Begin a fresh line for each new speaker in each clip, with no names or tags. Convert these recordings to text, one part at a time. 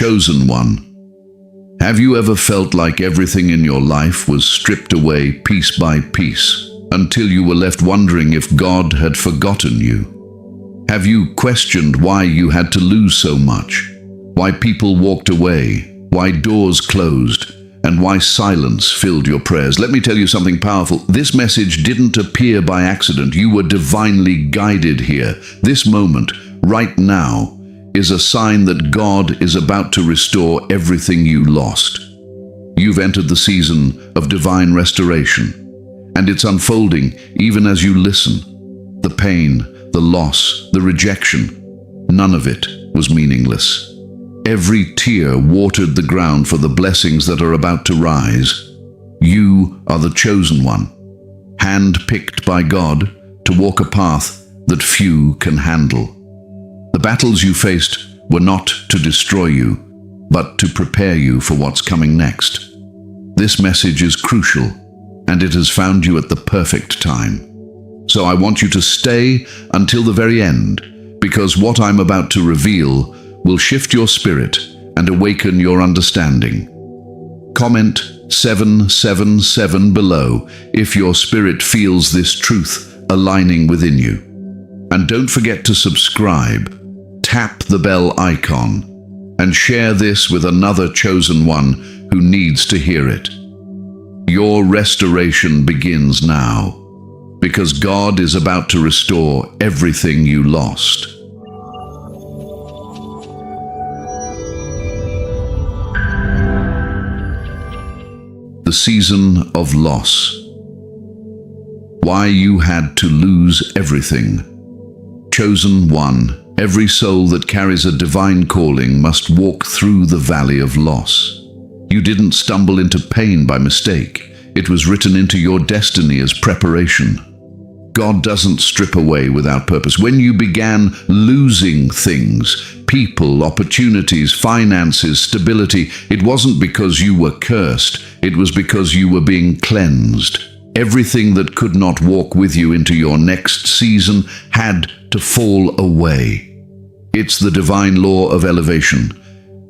chosen one. Have you ever felt like everything in your life was stripped away piece by piece, until you were left wondering if God had forgotten you? Have you questioned why you had to lose so much? Why people walked away? Why doors closed? And why silence filled your prayers? Let me tell you something powerful. This message didn't appear by accident. You were divinely guided here. This moment, right now, is a sign that God is about to restore everything you lost. You've entered the season of divine restoration, and it's unfolding even as you listen. The pain, the loss, the rejection, none of it was meaningless. Every tear watered the ground for the blessings that are about to rise. You are the chosen one, hand-picked by God to walk a path that few can handle. The battles you faced were not to destroy you, but to prepare you for what's coming next. This message is crucial, and it has found you at the perfect time. So I want you to stay until the very end, because what I'm about to reveal will shift your spirit and awaken your understanding. Comment 777 below if your spirit feels this truth aligning within you. And don't forget to subscribe. Tap the bell icon and share this with another chosen one who needs to hear it. Your restoration begins now, because God is about to restore everything you lost. The season of loss. Why you had to lose everything. Chosen one. Every soul that carries a divine calling must walk through the valley of loss. You didn't stumble into pain by mistake. It was written into your destiny as preparation. God doesn't strip away without purpose. When you began losing things, people, opportunities, finances, stability, it wasn't because you were cursed. It was because you were being cleansed. Everything that could not walk with you into your next season had to fall away. It's the divine law of elevation.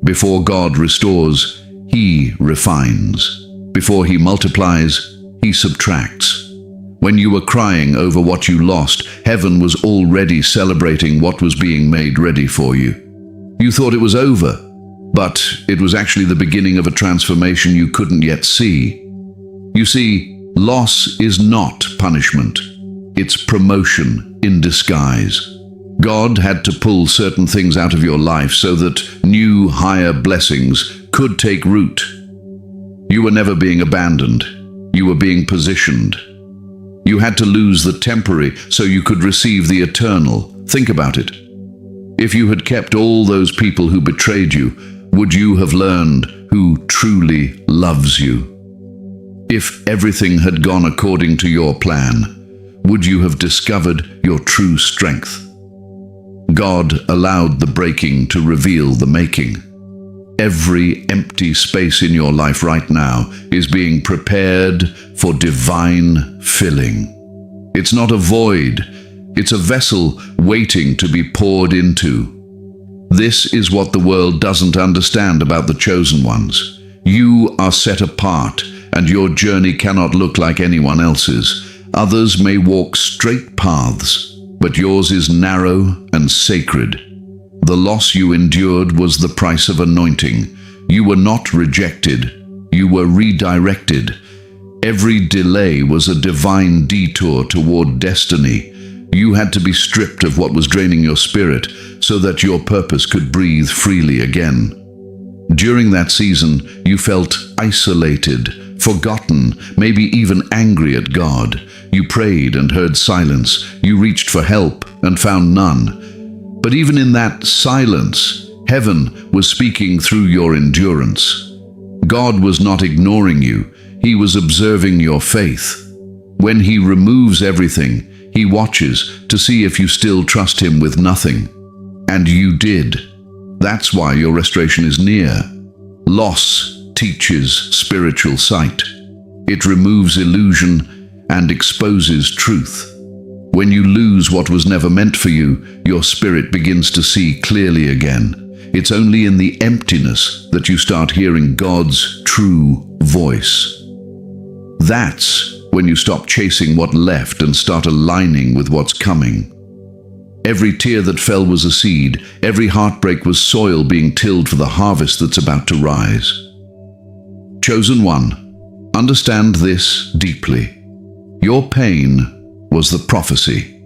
Before God restores, He refines. Before He multiplies, He subtracts. When you were crying over what you lost, heaven was already celebrating what was being made ready for you. You thought it was over, but it was actually the beginning of a transformation you couldn't yet see. You see, loss is not punishment. It's promotion in disguise. God had to pull certain things out of your life so that new, higher blessings could take root. You were never being abandoned. You were being positioned. You had to lose the temporary so you could receive the eternal. Think about it. If you had kept all those people who betrayed you, would you have learned who truly loves you? If everything had gone according to your plan, would you have discovered your true strength? God allowed the breaking to reveal the making. Every empty space in your life right now is being prepared for divine filling. It's not a void, it's a vessel waiting to be poured into. This is what the world doesn't understand about the chosen ones. You are set apart, and your journey cannot look like anyone else's. Others may walk straight paths, but yours is narrow and sacred. The loss you endured was the price of anointing. You were not rejected. You were redirected. Every delay was a divine detour toward destiny. You had to be stripped of what was draining your spirit so that your purpose could breathe freely again. During that season, you felt isolated, forgotten, maybe even angry at God. You prayed and heard silence. You reached for help and found none. But even in that silence, heaven was speaking through your endurance. God was not ignoring you. He was observing your faith. When He removes everything, He watches to see if you still trust Him with nothing. And you did. That's why your restoration is near. Loss teaches spiritual sight. It removes illusion and exposes truth. When you lose what was never meant for you, your spirit begins to see clearly again. It's only in the emptiness that you start hearing God's true voice. That's when you stop chasing what left and start aligning with what's coming. Every tear that fell was a seed. Every heartbreak was soil being tilled for the harvest that's about to rise. Chosen one, understand this deeply. Your pain was the prophecy.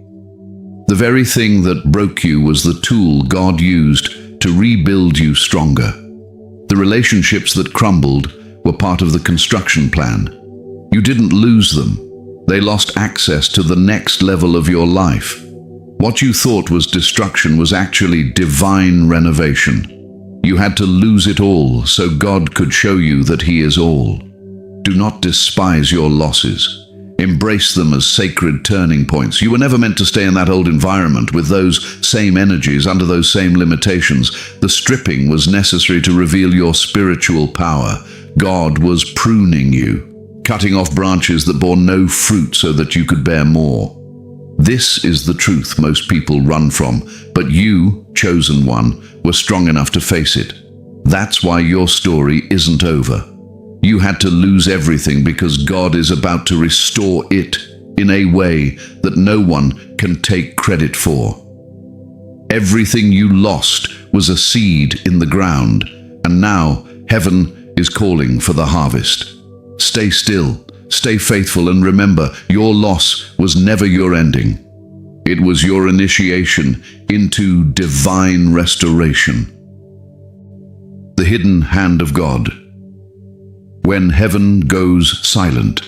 The very thing that broke you was the tool God used to rebuild you stronger. The relationships that crumbled were part of the construction plan. You didn't lose them. They lost access to the next level of your life. What you thought was destruction was actually divine renovation. You had to lose it all so God could show you that He is all. Do not despise your losses. Embrace them as sacred turning points. You were never meant to stay in that old environment with those same energies under those same limitations. The stripping was necessary to reveal your spiritual power. God was pruning you, cutting off branches that bore no fruit so that you could bear more. This is the truth most people run from, but you, chosen one, were strong enough to face it. That's why your story isn't over. You had to lose everything because God is about to restore it in a way that no one can take credit for. Everything you lost was a seed in the ground, and now heaven is calling for the harvest. Stay still, stay faithful, and remember, your loss was never your ending. It was your initiation into divine restoration. The hidden hand of God. When heaven goes silent.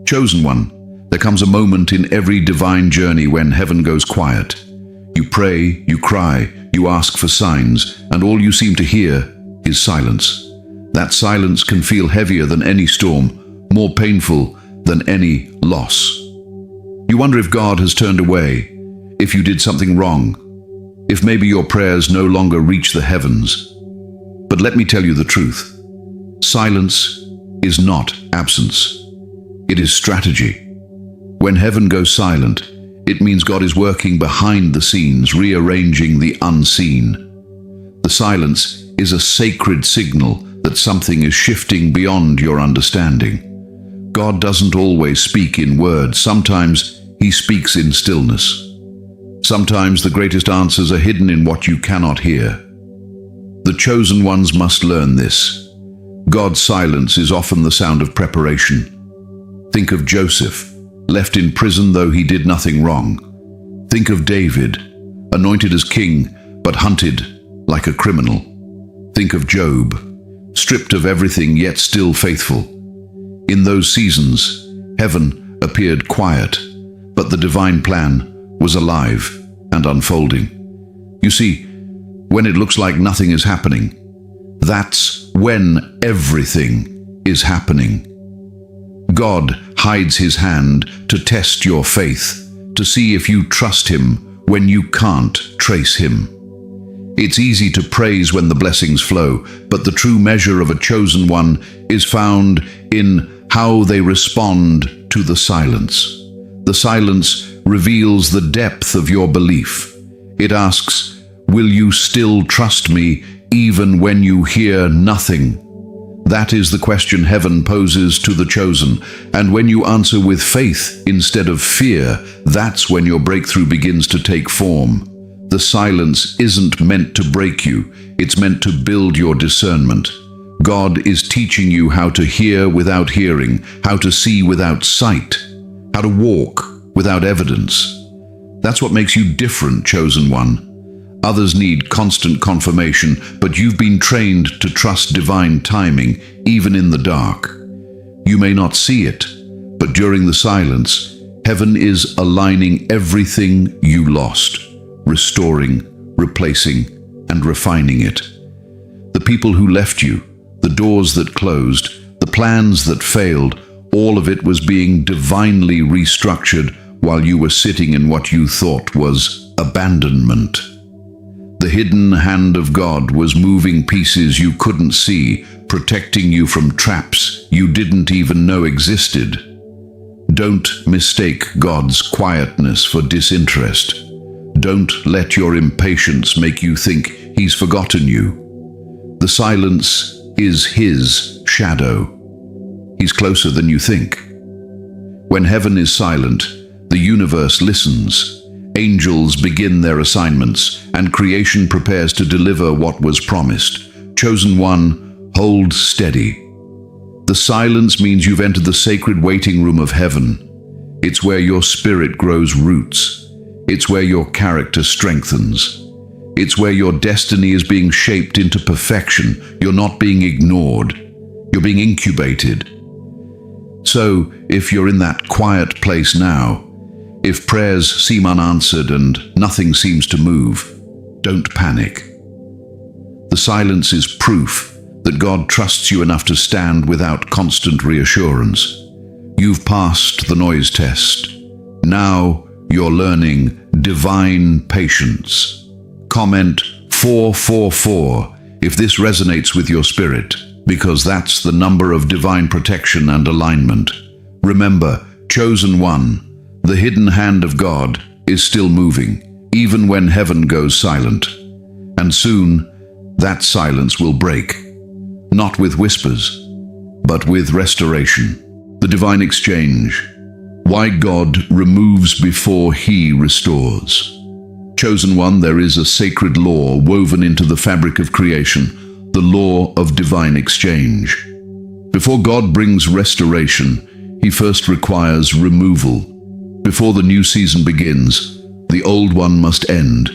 Chosen one, there comes a moment in every divine journey when heaven goes quiet. You pray, you cry, you ask for signs, and all you seem to hear is silence. That silence can feel heavier than any storm, more painful than any loss. You wonder if God has turned away, if you did something wrong, if maybe your prayers no longer reach the heavens. But let me tell you the truth. Silence is not absence. It is strategy. When heaven goes silent, it means God is working behind the scenes, rearranging the unseen. The silence is a sacred signal that something is shifting beyond your understanding. God doesn't always speak in words. Sometimes He speaks in stillness. Sometimes the greatest answers are hidden in what you cannot hear. The chosen ones must learn this. God's silence is often the sound of preparation. Think of Joseph, left in prison though he did nothing wrong. Think of David, anointed as king, but hunted like a criminal. Think of Job, stripped of everything yet still faithful. In those seasons, heaven appeared quiet, but the divine plan was alive and unfolding. You see, when it looks like nothing is happening, that's when everything is happening. God hides His hand to test your faith, to see if you trust Him when you can't trace Him. It's easy to praise when the blessings flow, but the true measure of a chosen one is found in how they respond to the silence. The silence reveals the depth of your belief. It asks, will you still trust me even when you hear nothing? That is the question heaven poses to the chosen. And when you answer with faith instead of fear, that's when your breakthrough begins to take form. The silence isn't meant to break you. It's meant to build your discernment. God is teaching you how to hear without hearing, how to see without sight, how to walk without evidence. That's what makes you different, chosen one. Others need constant confirmation, but you've been trained to trust divine timing, even in the dark. You may not see it, but during the silence, heaven is aligning everything you lost, restoring, replacing, and refining it. The people who left you, the doors that closed, the plans that failed, all of it was being divinely restructured while you were sitting in what you thought was abandonment. The hidden hand of God was moving pieces you couldn't see, protecting you from traps you didn't even know existed. Don't mistake God's quietness for disinterest. Don't let your impatience make you think he's forgotten you. The silence is his shadow. He's closer than you think. When heaven is silent, the universe listens. Angels begin their assignments, and creation prepares to deliver what was promised. Chosen one, hold steady. The silence means you've entered the sacred waiting room of heaven. It's where your spirit grows roots. It's where your character strengthens. It's where your destiny is being shaped into perfection. You're not being ignored. You're being incubated. So, if you're in that quiet place now, if prayers seem unanswered and nothing seems to move, don't panic. The silence is proof that God trusts you enough to stand without constant reassurance. You've passed the noise test. Now you're learning divine patience. Comment 444 if this resonates with your spirit, because that's the number of divine protection and alignment. Remember, chosen one, the hidden hand of God is still moving, even when heaven goes silent. And soon, that silence will break, not with whispers, but with restoration. The divine exchange. Why God removes before he restores. Chosen one, there is a sacred law woven into the fabric of creation, the law of divine exchange. Before God brings restoration, he first requires removal. Before the new season begins, the old one must end.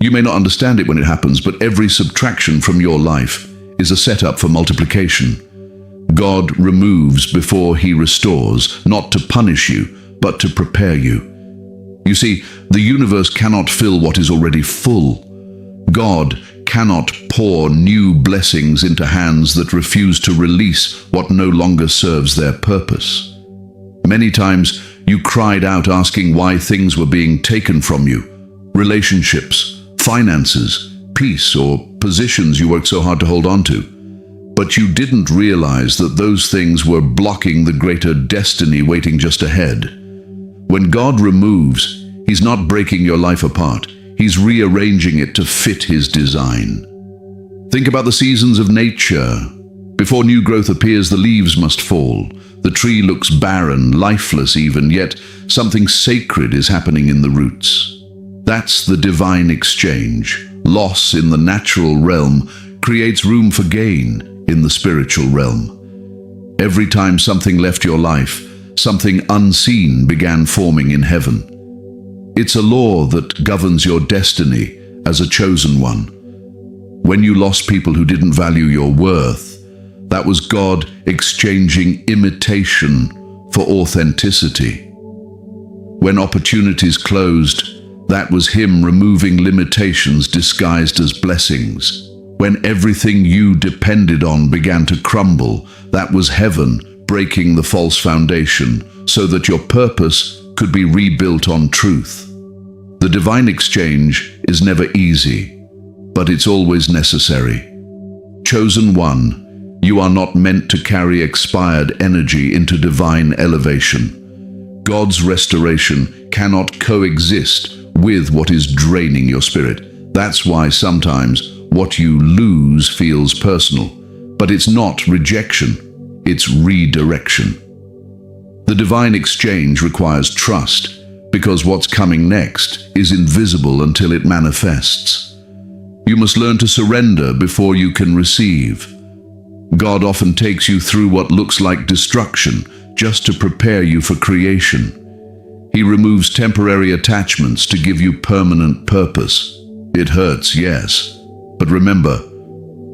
You may not understand it when it happens, but every subtraction from your life is a setup for multiplication. God removes before he restores, not to punish you, but to prepare you. You see, the universe cannot fill what is already full. God cannot pour new blessings into hands that refuse to release what no longer serves their purpose. Many times you cried out asking why things were being taken from you. Relationships, finances, peace, or positions you worked so hard to hold on to. But you didn't realize that those things were blocking the greater destiny waiting just ahead. When God removes, he's not breaking your life apart. He's rearranging it to fit his design. Think about the seasons of nature. Before new growth appears, the leaves must fall. The tree looks barren, lifeless even, yet something sacred is happening in the roots. That's the divine exchange. Loss in the natural realm creates room for gain in the spiritual realm. Every time something left your life, something unseen began forming in heaven. It's a law that governs your destiny as a chosen one. When you lost people who didn't value your worth, that was God exchanging imitation for authenticity. When opportunities closed, that was him removing limitations disguised as blessings. When everything you depended on began to crumble, that was heaven breaking the false foundation so that your purpose could be rebuilt on truth. The divine exchange is never easy, but it's always necessary. Chosen one, you are not meant to carry expired energy into divine elevation. God's restoration cannot coexist with what is draining your spirit. That's why sometimes what you lose feels personal, but it's not rejection, it's redirection. The divine exchange requires trust, because what's coming next is invisible until it manifests. You must learn to surrender before you can receive. God often takes you through what looks like destruction just to prepare you for creation. He removes temporary attachments to give you permanent purpose. It hurts, yes. But remember,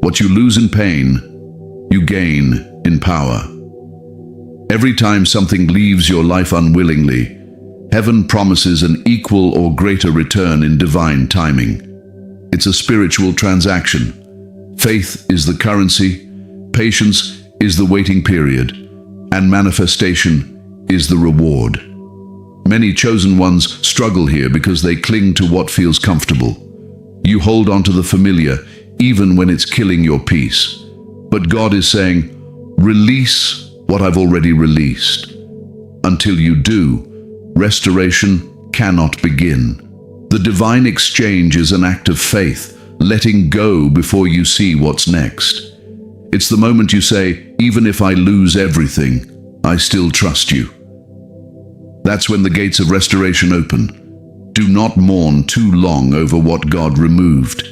what you lose in pain, you gain in power. Every time something leaves your life unwillingly, heaven promises an equal or greater return in divine timing. It's a spiritual transaction. Faith is the currency, patience is the waiting period, and manifestation is the reward. Many chosen ones struggle here because they cling to what feels comfortable. You hold on to the familiar, even when it's killing your peace. But God is saying, release what I've already released. Until you do, restoration cannot begin. The divine exchange is an act of faith, letting go before you see what's next. It's the moment you say, even if I lose everything, I still trust you. That's when the gates of restoration open. Do not mourn too long over what God removed.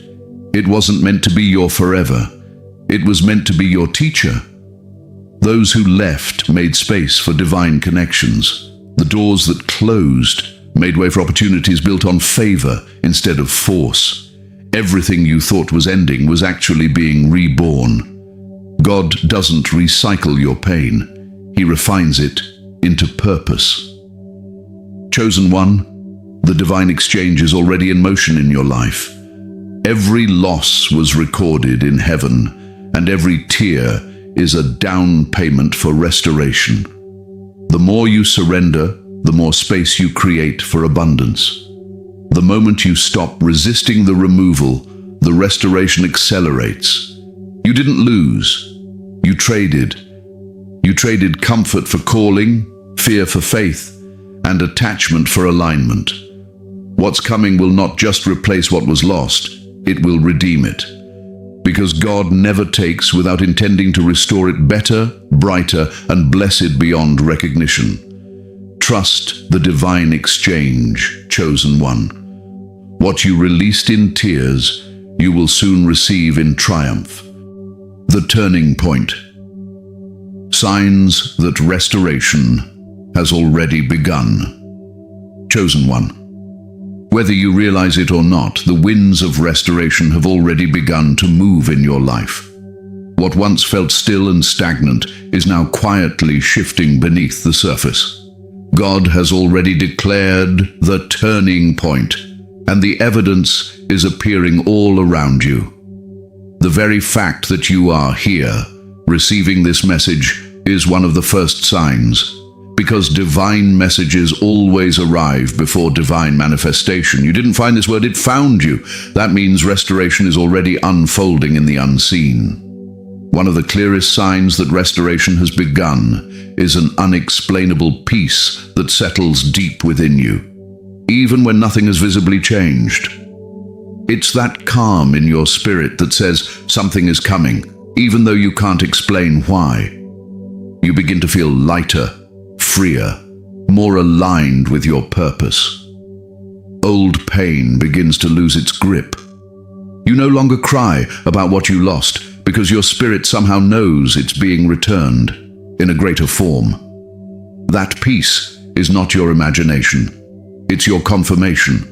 It wasn't meant to be your forever. It was meant to be your teacher. Those who left made space for divine connections. The doors that closed made way for opportunities built on favor instead of force. Everything you thought was ending was actually being reborn. God doesn't recycle your pain. He refines it into purpose. Chosen one, the divine exchange is already in motion in your life. Every loss was recorded in heaven, and every tear is a down payment for restoration. The more you surrender, the more space you create for abundance. The moment you stop resisting the removal, the restoration accelerates. You didn't lose. You traded. You traded comfort for calling, fear for faith, and attachment for alignment. What's coming will not just replace what was lost, it will redeem it. Because God never takes without intending to restore it better, brighter, and blessed beyond recognition. Trust the divine exchange, chosen one. What you released in tears, you will soon receive in triumph. The turning point. Signs that restoration has already begun. Chosen one. Whether you realize it or not, the winds of restoration have already begun to move in your life. What once felt still and stagnant is now quietly shifting beneath the surface. God has already declared the turning point, and the evidence is appearing all around you. The very fact that you are here, receiving this message, is one of the first signs, because divine messages always arrive before divine manifestation. You didn't find this word, it found you. That means restoration is already unfolding in the unseen. One of the clearest signs that restoration has begun is an unexplainable peace that settles deep within you, even when nothing has visibly changed. It's that calm in your spirit that says something is coming, even though you can't explain why. You begin to feel lighter, freer, more aligned with your purpose. Old pain begins to lose its grip. You no longer cry about what you lost because your spirit somehow knows it's being returned in a greater form. That peace is not your imagination. It's your confirmation.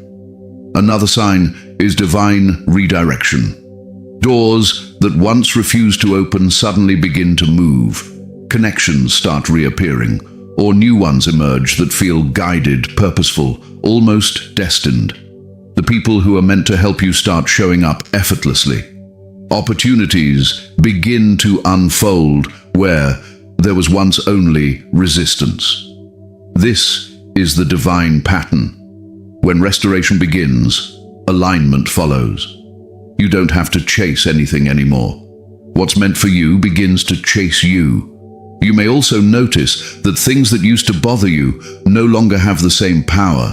Another sign is divine redirection. Doors that once refused to open suddenly begin to move. Connections start reappearing, or new ones emerge that feel guided, purposeful, almost destined. The people who are meant to help you start showing up effortlessly. Opportunities begin to unfold where there was once only resistance. This is the divine pattern. When restoration begins, alignment follows. You don't have to chase anything anymore. What's meant for you begins to chase you. You may also notice that things that used to bother you no longer have the same power.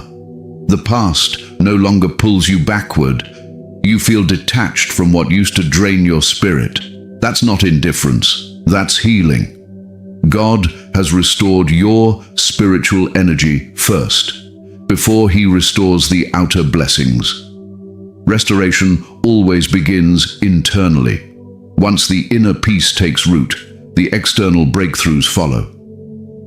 The past no longer pulls you backward. You feel detached from what used to drain your spirit. That's not indifference, that's healing. God has restored your spiritual energy first, before He restores the outer blessings. Restoration always begins internally. Once the inner peace takes root, the external breakthroughs follow.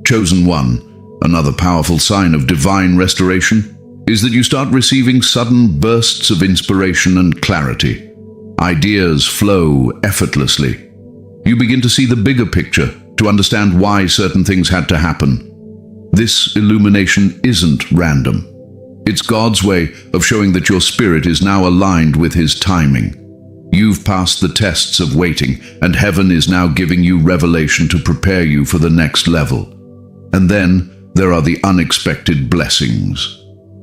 Chosen one, another powerful sign of divine restoration, is that you start receiving sudden bursts of inspiration and clarity. Ideas flow effortlessly. You begin to see the bigger picture, to understand why certain things had to happen. This illumination isn't random. It's God's way of showing that your spirit is now aligned with His timing. You've passed the tests of waiting, and heaven is now giving you revelation to prepare you for the next level. And then there are the unexpected blessings.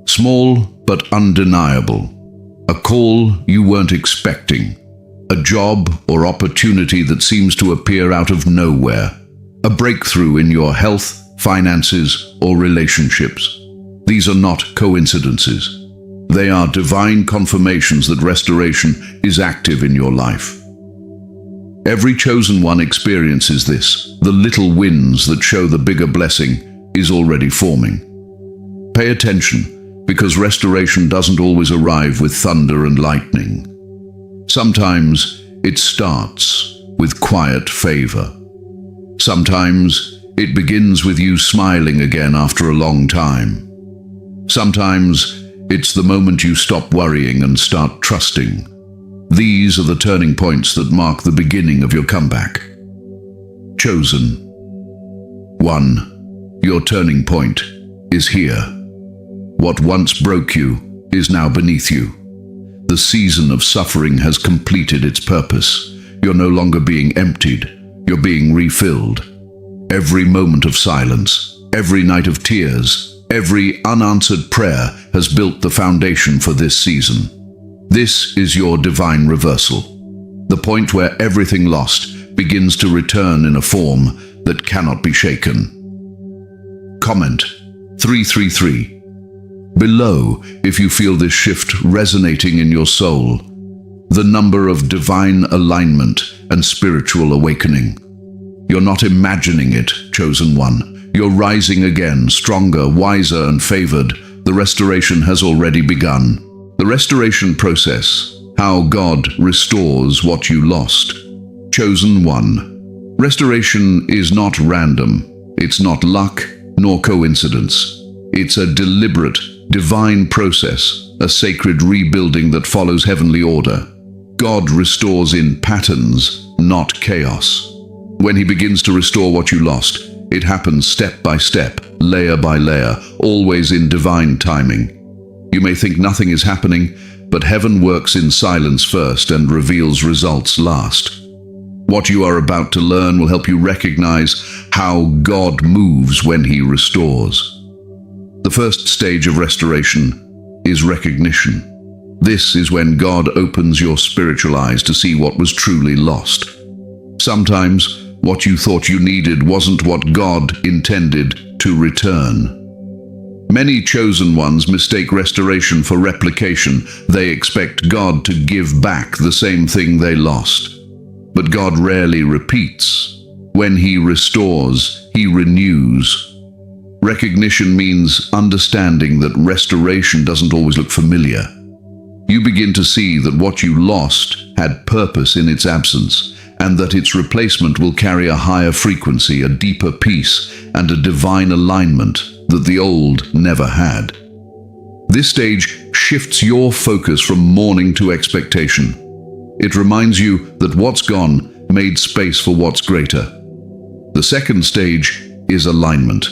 Small but undeniable. A call you weren't expecting. A job or opportunity that seems to appear out of nowhere. A breakthrough in your health, finances, or relationships. These are not coincidences. They are divine confirmations that restoration is active in your life. Every chosen one experiences this. The little wins that show the bigger blessing is already forming. Pay attention, because restoration doesn't always arrive with thunder and lightning. Sometimes it starts with quiet favor. Sometimes it begins with you smiling again after a long time. Sometimes it's the moment you stop worrying and start trusting. These are the turning points that mark the beginning of your comeback. Chosen. 1. Your turning point is here. What once broke you is now beneath you. The season of suffering has completed its purpose. You're no longer being emptied, you're being refilled. Every moment of silence, every night of tears, every unanswered prayer has built the foundation for this season. This is your divine reversal, the point where everything lost begins to return in a form that cannot be shaken. Comment 333 below if you feel this shift resonating in your soul, the number of divine alignment and spiritual awakening. You're not imagining it, chosen one. You're rising again, stronger, wiser, and favored. The restoration has already begun. The restoration process, how God restores what you lost. Chosen one. Restoration is not random. It's not luck nor coincidence. It's a deliberate, divine process, a sacred rebuilding that follows heavenly order. God restores in patterns, not chaos. When He begins to restore what you lost, it happens step by step, layer by layer, always in divine timing. You may think nothing is happening, but heaven works in silence first and reveals results last. What you are about to learn will help you recognize how God moves when He restores. The first stage of restoration is recognition. This is when God opens your spiritual eyes to see what was truly lost. Sometimes, what you thought you needed wasn't what God intended to return. Many chosen ones mistake restoration for replication. They expect God to give back the same thing they lost. But God rarely repeats. When He restores, He renews. Recognition means understanding that restoration doesn't always look familiar. You begin to see that what you lost had purpose in its absence, and that its replacement will carry a higher frequency, a deeper peace, and a divine alignment that the old never had. This stage shifts your focus from mourning to expectation. It reminds you that what's gone made space for what's greater. The second stage is alignment.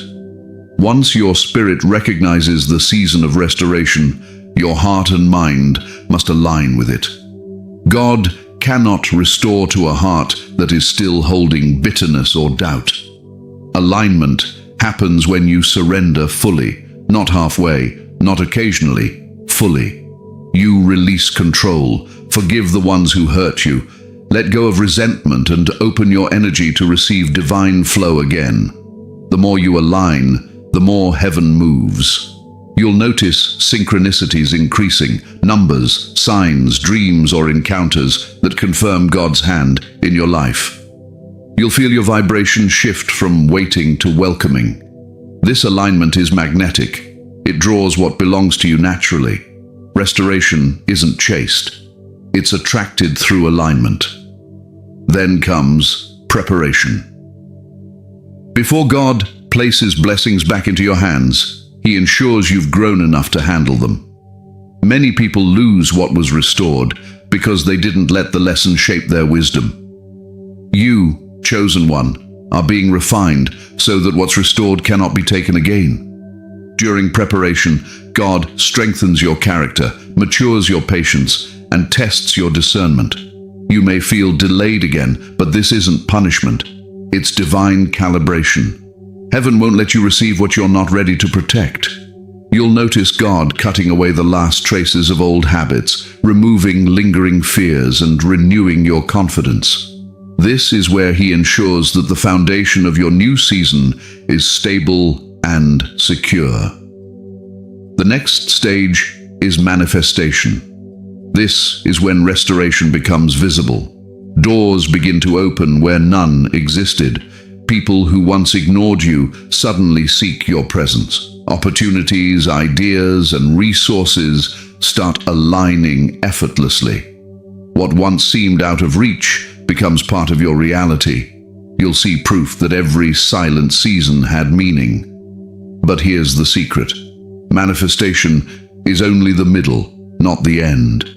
Once your spirit recognizes the season of restoration, your heart and mind must align with it. God cannot restore to a heart that is still holding bitterness or doubt. Alignment happens when you surrender fully, not halfway, not occasionally, fully. You release control, forgive the ones who hurt you, let go of resentment, and open your energy to receive divine flow again. The more you align, the more heaven moves. You'll notice synchronicities increasing, numbers, signs, dreams, or encounters that confirm God's hand in your life. You'll feel your vibration shift from waiting to welcoming. This alignment is magnetic. It draws what belongs to you naturally. Restoration isn't chased. It's attracted through alignment. Then comes preparation. Before God places blessings back into your hands, He ensures you've grown enough to handle them. Many people lose what was restored because they didn't let the lesson shape their wisdom. You, chosen one, are being refined so that what's restored cannot be taken again. During preparation, God strengthens your character, matures your patience, and tests your discernment. You may feel delayed again, but this isn't punishment. It's divine calibration. Heaven won't let you receive what you're not ready to protect. You'll notice God cutting away the last traces of old habits, removing lingering fears, and renewing your confidence. This is where He ensures that the foundation of your new season is stable and secure. The next stage is manifestation. This is when restoration becomes visible. Doors begin to open where none existed. People who once ignored you suddenly seek your presence. Opportunities, ideas, and resources start aligning effortlessly. What once seemed out of reach becomes part of your reality. You'll see proof that every silent season had meaning. But here's the secret. Manifestation is only the middle, not the end.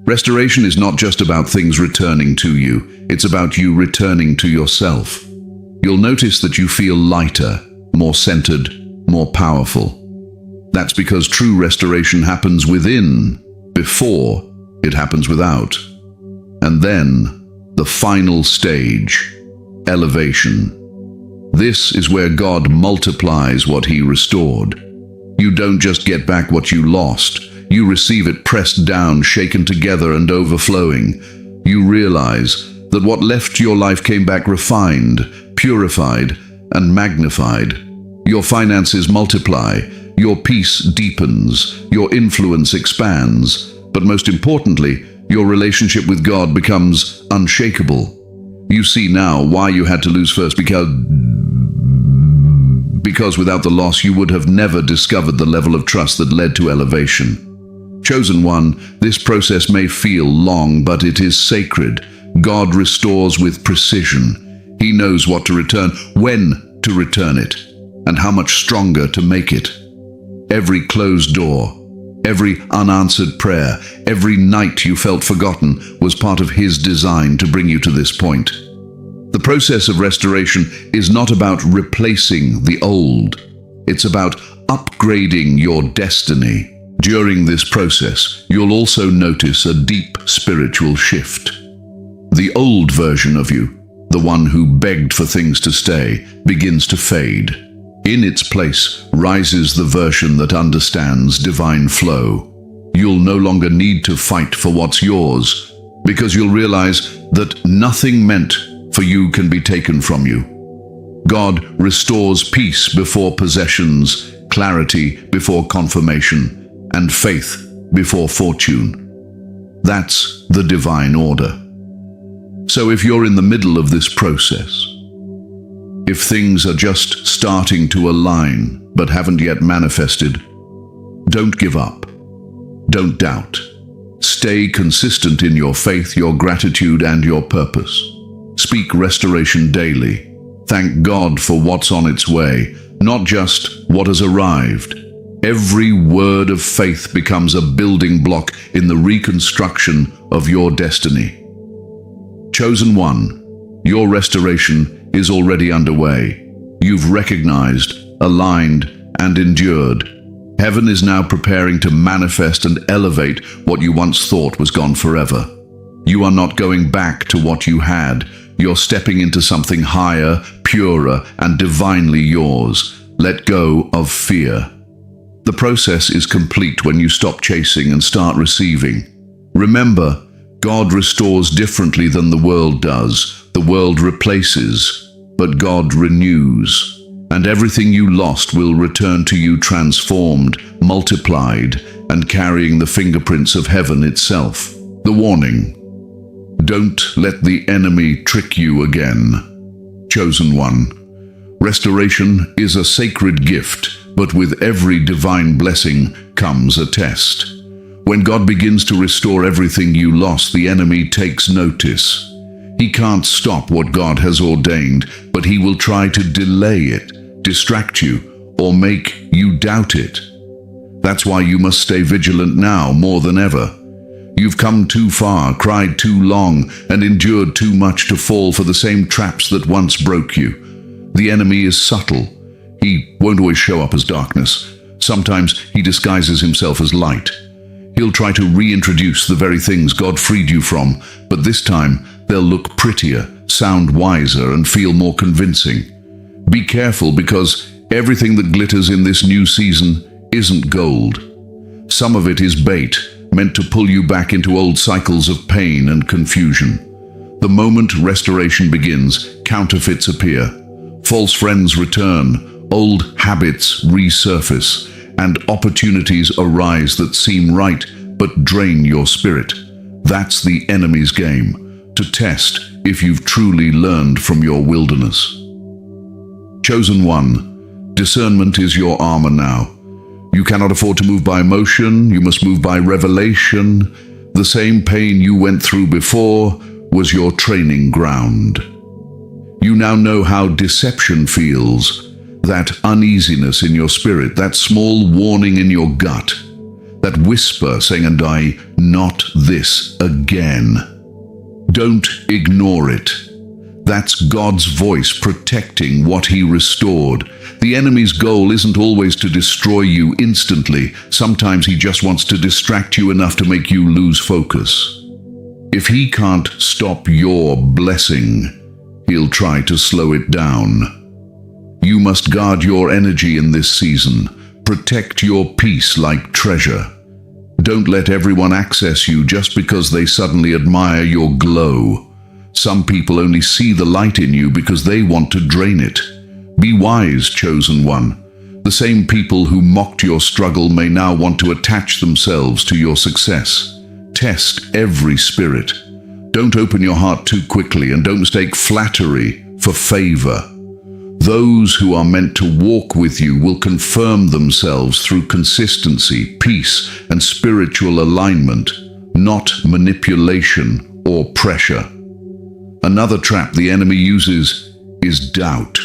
Restoration is not just about things returning to you, it's about you returning to yourself. You'll notice that you feel lighter, more centered, more powerful. That's because true restoration happens within, before it happens without. And then, the final stage, elevation. This is where God multiplies what He restored. You don't just get back what you lost. You receive it pressed down, shaken together, and overflowing. You realize that what left your life came back refined, purified, and magnified. Your finances multiply, your peace deepens, your influence expands, but most importantly, your relationship with God becomes unshakable. You see now why you had to lose first, because without the loss you would have never discovered the level of trust that led to elevation. Chosen one, this process may feel long, but it is sacred. God restores with precision. He knows what to return, when to return it, and how much stronger to make it. Every closed door, every unanswered prayer, every night you felt forgotten was part of His design to bring you to this point. The process of restoration is not about replacing the old. It's about upgrading your destiny. During this process, you'll also notice a deep spiritual shift. The old version of you, the one who begged for things to stay, begins to fade. In its place rises the version that understands divine flow. You'll no longer need to fight for what's yours, because you'll realize that nothing meant for you can be taken from you. God restores peace before possessions, clarity before confirmation, and faith before fortune. That's the divine order. So if you're in the middle of this process, if things are just starting to align but haven't yet manifested, don't give up. Don't doubt. Stay consistent in your faith, your gratitude, and your purpose. Speak restoration daily. Thank God for what's on its way, not just what has arrived. Every word of faith becomes a building block in the reconstruction of your destiny. Chosen one, your restoration is already underway. You've recognized, aligned, and endured. Heaven is now preparing to manifest and elevate what you once thought was gone forever. You are not going back to what you had. You're stepping into something higher, purer, and divinely yours. Let go of fear. The process is complete when you stop chasing and start receiving. Remember, God restores differently than the world does. The world replaces, but God renews. And everything you lost will return to you transformed, multiplied, and carrying the fingerprints of heaven itself. The warning: don't let the enemy trick you again. Chosen one, restoration is a sacred gift, but with every divine blessing comes a test. When God begins to restore everything you lost, the enemy takes notice. He can't stop what God has ordained, but he will try to delay it, distract you, or make you doubt it. That's why you must stay vigilant now more than ever. You've come too far, cried too long, and endured too much to fall for the same traps that once broke you. The enemy is subtle. He won't always show up as darkness. Sometimes he disguises himself as light. He'll try to reintroduce the very things God freed you from, but this time they'll look prettier, sound wiser, and feel more convincing. Be careful, because everything that glitters in this new season isn't gold. Some of it is bait, meant to pull you back into old cycles of pain and confusion. The moment restoration begins, counterfeits appear. False friends return, old habits resurface, and opportunities arise that seem right but drain your spirit. That's the enemy's game, to test if you've truly learned from your wilderness. Chosen one, discernment is your armor now. You cannot afford to move by emotion, you must move by revelation. The same pain you went through before was your training ground. You now know how deception feels, that uneasiness in your spirit, that small warning in your gut, that whisper saying, "And I, not this again." Don't ignore it. That's God's voice protecting what He restored. The enemy's goal isn't always to destroy you instantly. Sometimes he just wants to distract you enough to make you lose focus. If he can't stop your blessing, he'll try to slow it down. You must guard your energy in this season. Protect your peace like treasure. Don't let everyone access you just because they suddenly admire your glow. Some people only see the light in you because they want to drain it. Be wise, chosen one. The same people who mocked your struggle may now want to attach themselves to your success. Test every spirit. Don't open your heart too quickly, and don't mistake flattery for favor. Those who are meant to walk with you will confirm themselves through consistency, peace, and spiritual alignment, not manipulation or pressure. Another trap the enemy uses is doubt.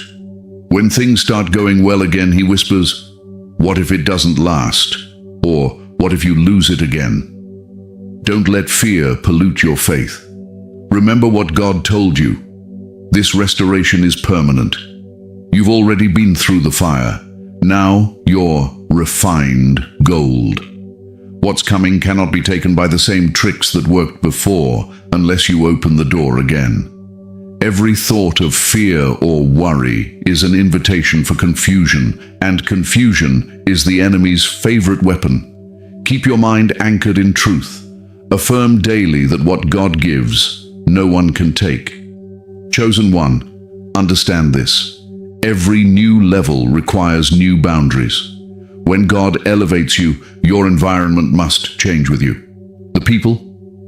When things start going well again, he whispers, "What if it doesn't last?" Or, "What if you lose it again?" Don't let fear pollute your faith. Remember what God told you. This restoration is permanent. You've already been through the fire. Now you're refined gold. What's coming cannot be taken by the same tricks that worked before unless you open the door again. Every thought of fear or worry is an invitation for confusion, and confusion is the enemy's favorite weapon. Keep your mind anchored in truth. Affirm daily that what God gives, no one can take. Chosen one, understand this. Every new level requires new boundaries. When God elevates you, your environment must change with you. The people,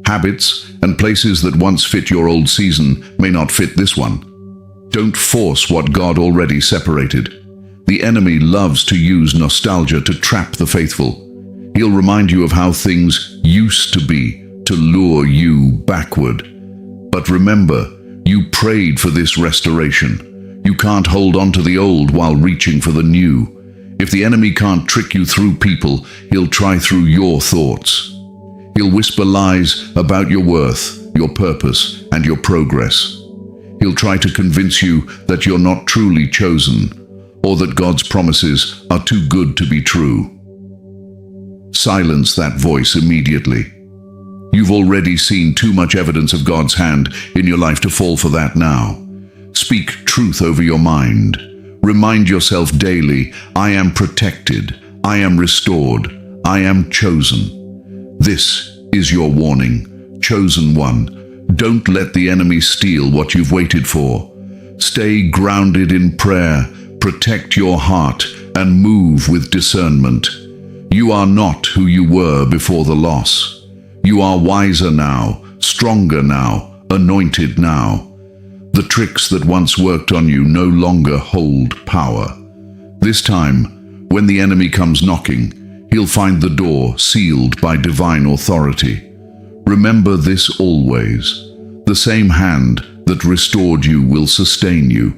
habits, and places that once fit your old season may not fit this one. Don't force what God already separated. The enemy loves to use nostalgia to trap the faithful. He'll remind you of how things used to be to lure you backward. But remember, you prayed for this restoration. You can't hold on to the old while reaching for the new. If the enemy can't trick you through people, he'll try through your thoughts. He'll whisper lies about your worth, your purpose, and your progress. He'll try to convince you that you're not truly chosen, or that God's promises are too good to be true. Silence that voice immediately. You've already seen too much evidence of God's hand in your life to fall for that now. Speak truth over your mind. Remind yourself daily, I am protected, I am restored, I am chosen. This is your warning, chosen one. Don't let the enemy steal what you've waited for. Stay grounded in prayer, protect your heart, and move with discernment. You are not who you were before the loss. You are wiser now, stronger now, anointed now. The tricks that once worked on you no longer hold power. This time, when the enemy comes knocking, he'll find the door sealed by divine authority. Remember this always. The same hand that restored you will sustain you.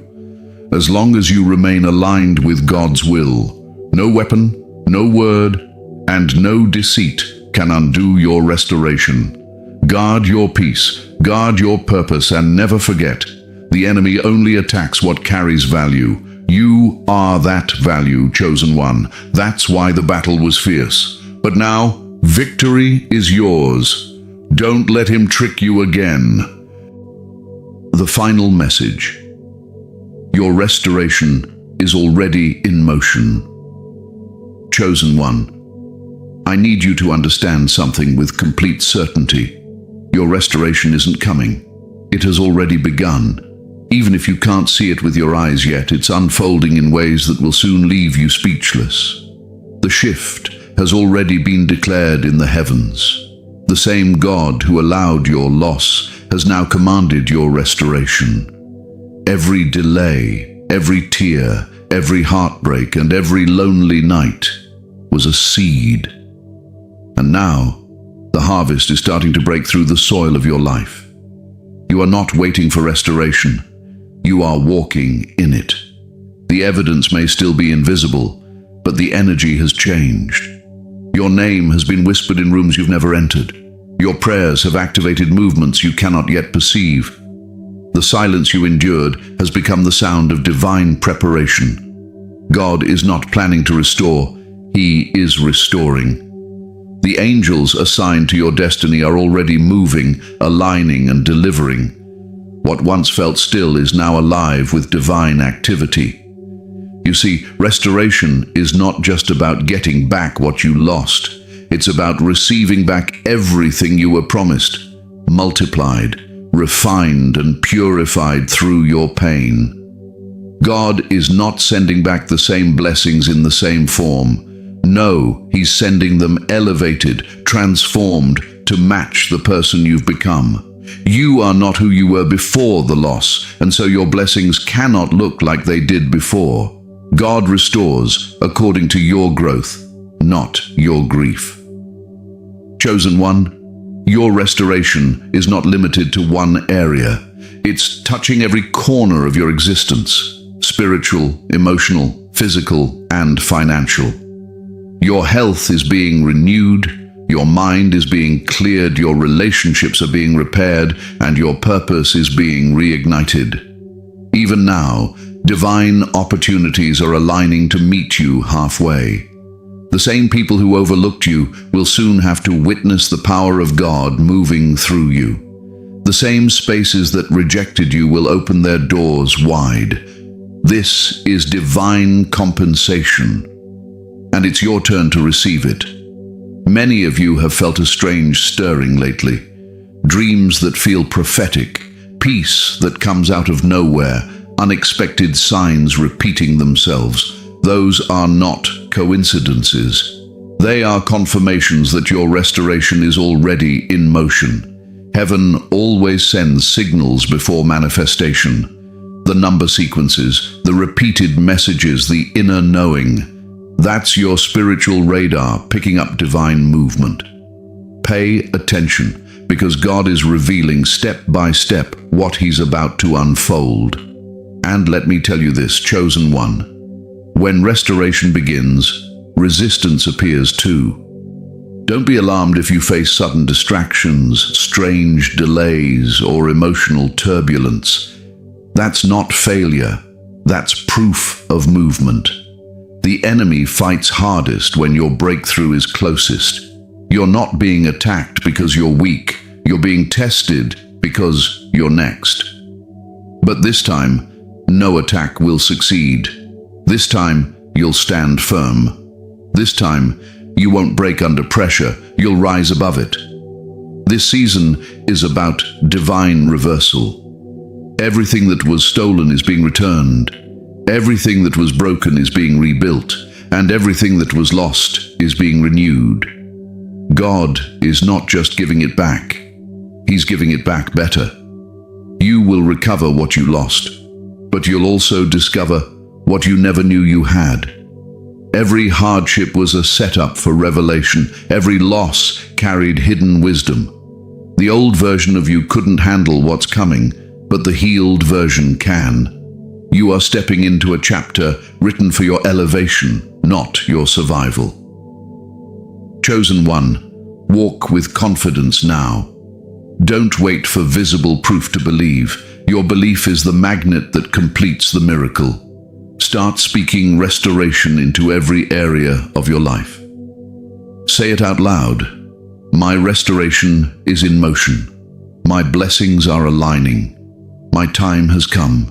As long as you remain aligned with God's will, no weapon, no word, and no deceit can undo your restoration. Guard your peace, guard your purpose, and never forget, the enemy only attacks what carries value. You are that value, chosen one. That's why the battle was fierce. But now, victory is yours. Don't let him trick you again. The final message. Your restoration is already in motion. Chosen one, I need you to understand something with complete certainty. Your restoration isn't coming. It has already begun. Even if you can't see it with your eyes yet, it's unfolding in ways that will soon leave you speechless. The shift has already been declared in the heavens. The same God who allowed your loss has now commanded your restoration. Every delay, every tear, every heartbreak, and every lonely night was a seed. And now, the harvest is starting to break through the soil of your life. You are not waiting for restoration. You are walking in it. The evidence may still be invisible, but the energy has changed. Your name has been whispered in rooms you've never entered. Your prayers have activated movements you cannot yet perceive. The silence you endured has become the sound of divine preparation. God is not planning to restore, He is restoring. The angels assigned to your destiny are already moving, aligning, and delivering. What once felt still is now alive with divine activity. You see, restoration is not just about getting back what you lost. It's about receiving back everything you were promised, multiplied, refined, and purified through your pain. God is not sending back the same blessings in the same form. No, He's sending them elevated, transformed to match the person you've become. You are not who you were before the loss, and so your blessings cannot look like they did before. God restores according to your growth, not your grief. Chosen one, your restoration is not limited to one area. It's touching every corner of your existence, spiritual, emotional, physical, and financial. Your health is being renewed, your mind is being cleared, your relationships are being repaired, and your purpose is being reignited. Even now, divine opportunities are aligning to meet you halfway. The same people who overlooked you will soon have to witness the power of God moving through you. The same spaces that rejected you will open their doors wide. This is divine compensation, and it's your turn to receive it. Many of you have felt a strange stirring lately. Dreams that feel prophetic, peace that comes out of nowhere, unexpected signs repeating themselves. Those are not coincidences. They are confirmations that your restoration is already in motion. Heaven always sends signals before manifestation. The number sequences, the repeated messages, the inner knowing. That's your spiritual radar picking up divine movement. Pay attention, because God is revealing step by step what He's about to unfold. And let me tell you this, chosen one, when restoration begins, resistance appears too. Don't be alarmed if you face sudden distractions, strange delays, or emotional turbulence. That's not failure. That's proof of movement. The enemy fights hardest when your breakthrough is closest. You're not being attacked because you're weak. You're being tested because you're next. But this time, no attack will succeed. This time, you'll stand firm. This time, you won't break under pressure. You'll rise above it. This season is about divine reversal. Everything that was stolen is being returned. Everything that was broken is being rebuilt. And everything that was lost is being renewed. God is not just giving it back. He's giving it back better. You will recover what you lost, but you'll also discover what you never knew you had. Every hardship was a setup for revelation. Every loss carried hidden wisdom. The old version of you couldn't handle what's coming, but the healed version can. You are stepping into a chapter written for your elevation, not your survival. Chosen one, walk with confidence now. Don't wait for visible proof to believe. Your belief is the magnet that completes the miracle. Start speaking restoration into every area of your life. Say it out loud. My restoration is in motion. My blessings are aligning. My time has come.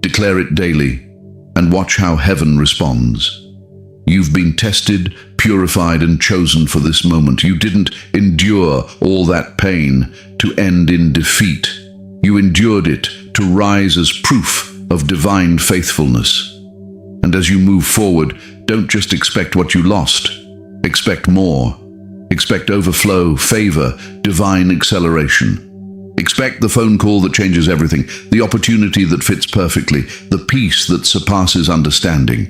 Declare it daily and watch how heaven responds. You've been tested, purified, and chosen for this moment. You didn't endure all that pain to end in defeat. You endured it to rise as proof of divine faithfulness. And as you move forward, Don't just expect what you lost. Expect more. Expect overflow, favor, divine acceleration. Expect the phone call that changes everything, the opportunity that fits perfectly, the peace that surpasses understanding.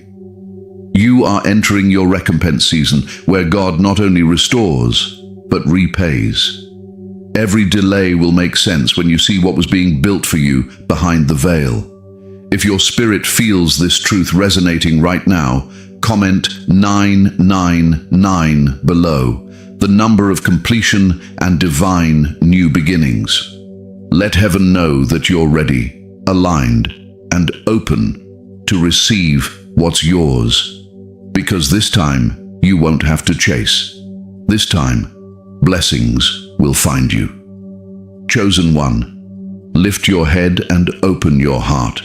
You are entering your recompense season, where God not only restores, but repays. Every delay will make sense when you see what was being built for you behind the veil. If your spirit feels this truth resonating right now, comment 999 below, the number of completion and divine new beginnings. Let heaven know that you're ready, aligned, and open to receive what's yours. Because this time, you won't have to chase. This time, blessings will find you. Chosen one, lift your head and open your heart.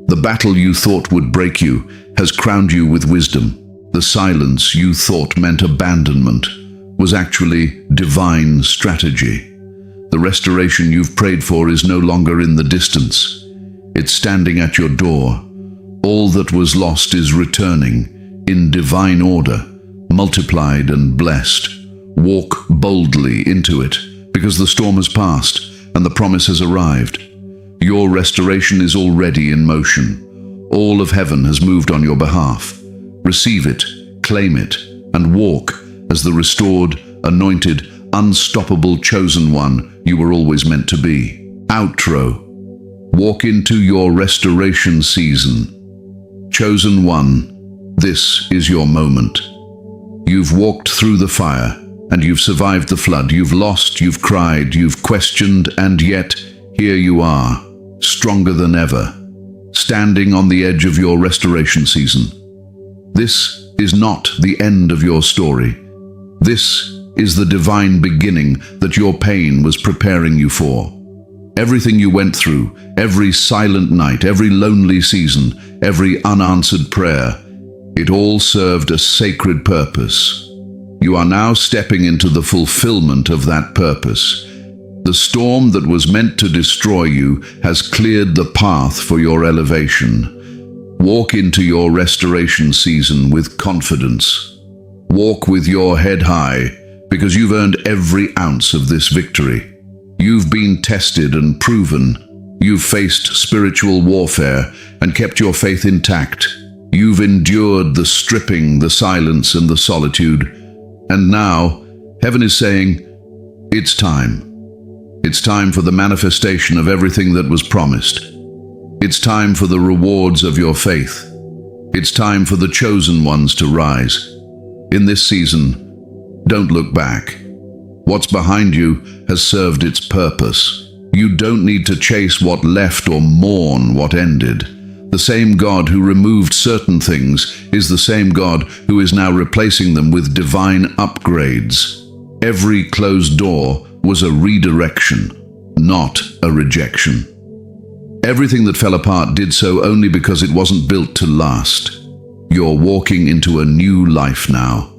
The battle you thought would break you has crowned you with wisdom. The silence you thought meant abandonment was actually divine strategy. The restoration you've prayed for is no longer in the distance. It's standing at your door. All that was lost is returning in divine order, multiplied and blessed. Walk boldly into it, because the storm has passed and the promise has arrived. Your restoration is already in motion. All of heaven has moved on your behalf. Receive it, claim it, and walk as the restored, anointed, unstoppable chosen one you were always meant to be. Outro. Walk into your restoration season. Chosen one, this is your moment. You've walked through the fire, and you've survived the flood. You've lost, you've cried, you've questioned, and yet here you are, stronger than ever, standing on the edge of your restoration season. This is not the end of your story. This is the divine beginning that your pain was preparing you for. Everything you went through, every silent night, every lonely season, every unanswered prayer, it all served a sacred purpose. You are now stepping into the fulfillment of that purpose. The storm that was meant to destroy you has cleared the path for your elevation. Walk into your restoration season with confidence. Walk with your head high, because you've earned every ounce of this victory. You've been tested and proven. You've faced spiritual warfare and kept your faith intact. You've endured the stripping, the silence, and the solitude. And now, heaven is saying, it's time. It's time for the manifestation of everything that was promised. It's time for the rewards of your faith. It's time for the chosen ones to rise. In this season, don't look back. What's behind you has served its purpose. You don't need to chase what left or mourn what ended. The same God who removed certain things is the same God who is now replacing them with divine upgrades. Every closed door was a redirection, not a rejection. Everything that fell apart did so only because it wasn't built to last. You're walking into a new life now.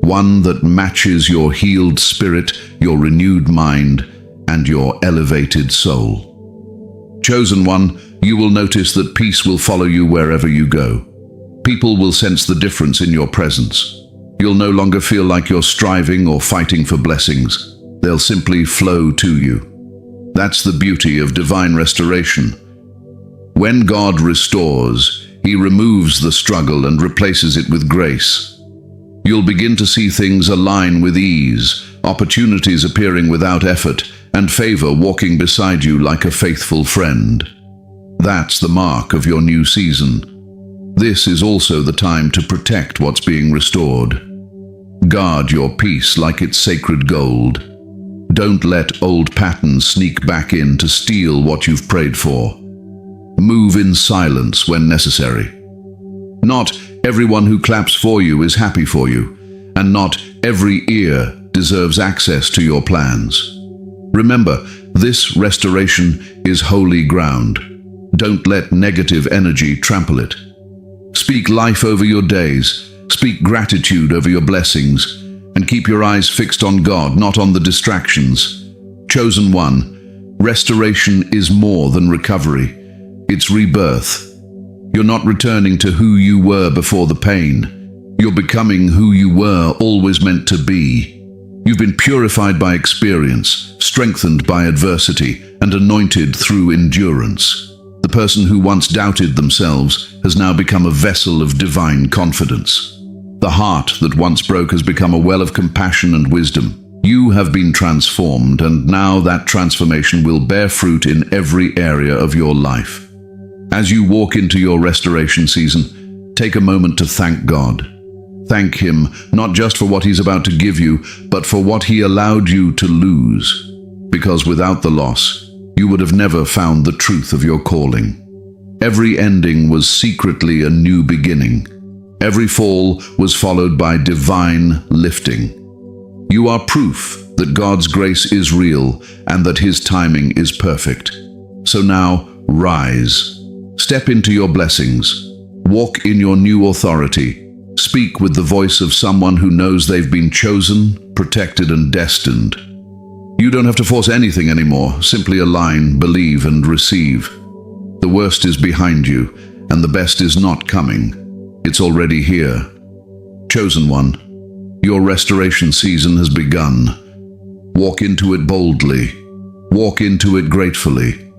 One that matches your healed spirit, your renewed mind, and your elevated soul. Chosen one, you will notice that peace will follow you wherever you go. People will sense the difference in your presence. You'll no longer feel like you're striving or fighting for blessings. They'll simply flow to you. That's the beauty of divine restoration. When God restores, He removes the struggle and replaces it with grace. You'll begin to see things align with ease, opportunities appearing without effort, and favor walking beside you like a faithful friend. That's the mark of your new season. This is also the time to protect what's being restored. Guard your peace like it's sacred gold. Don't let old patterns sneak back in to steal what you've prayed for. Move in silence when necessary. Not everyone who claps for you is happy for you, and not every ear deserves access to your plans. Remember, this restoration is holy ground. Don't let negative energy trample it. Speak life over your days, speak gratitude over your blessings, and keep your eyes fixed on God, not on the distractions. Chosen one, restoration is more than recovery. It's rebirth. You're not returning to who you were before the pain. You're becoming who you were always meant to be. You've been purified by experience, strengthened by adversity, and anointed through endurance. The person who once doubted themselves has now become a vessel of divine confidence. The heart that once broke has become a well of compassion and wisdom. You have been transformed, and now that transformation will bear fruit in every area of your life. As you walk into your restoration season, take a moment to thank God. Thank Him not just for what He's about to give you, but for what He allowed you to lose. Because without the loss, you would have never found the truth of your calling. Every ending was secretly a new beginning. Every fall was followed by divine lifting. You are proof that God's grace is real and that His timing is perfect. So now, rise. Step into your blessings. Walk in your new authority. Speak with the voice of someone who knows they've been chosen, protected, and destined. You don't have to force anything anymore. Simply align, believe, and receive. The worst is behind you, and the best is not coming. It's already here. Chosen one, your restoration season has begun. Walk into it boldly. Walk into it gratefully.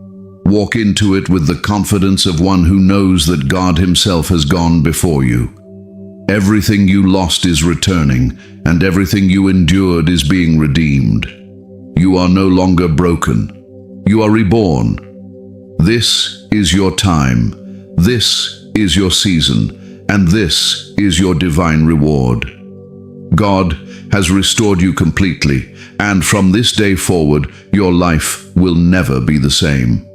Walk into it with the confidence of one who knows that God Himself has gone before you. Everything you lost is returning, and everything you endured is being redeemed. You are no longer broken. You are reborn. This is your time. This is your season, and this is your divine reward. God has restored you completely, and from this day forward, your life will never be the same.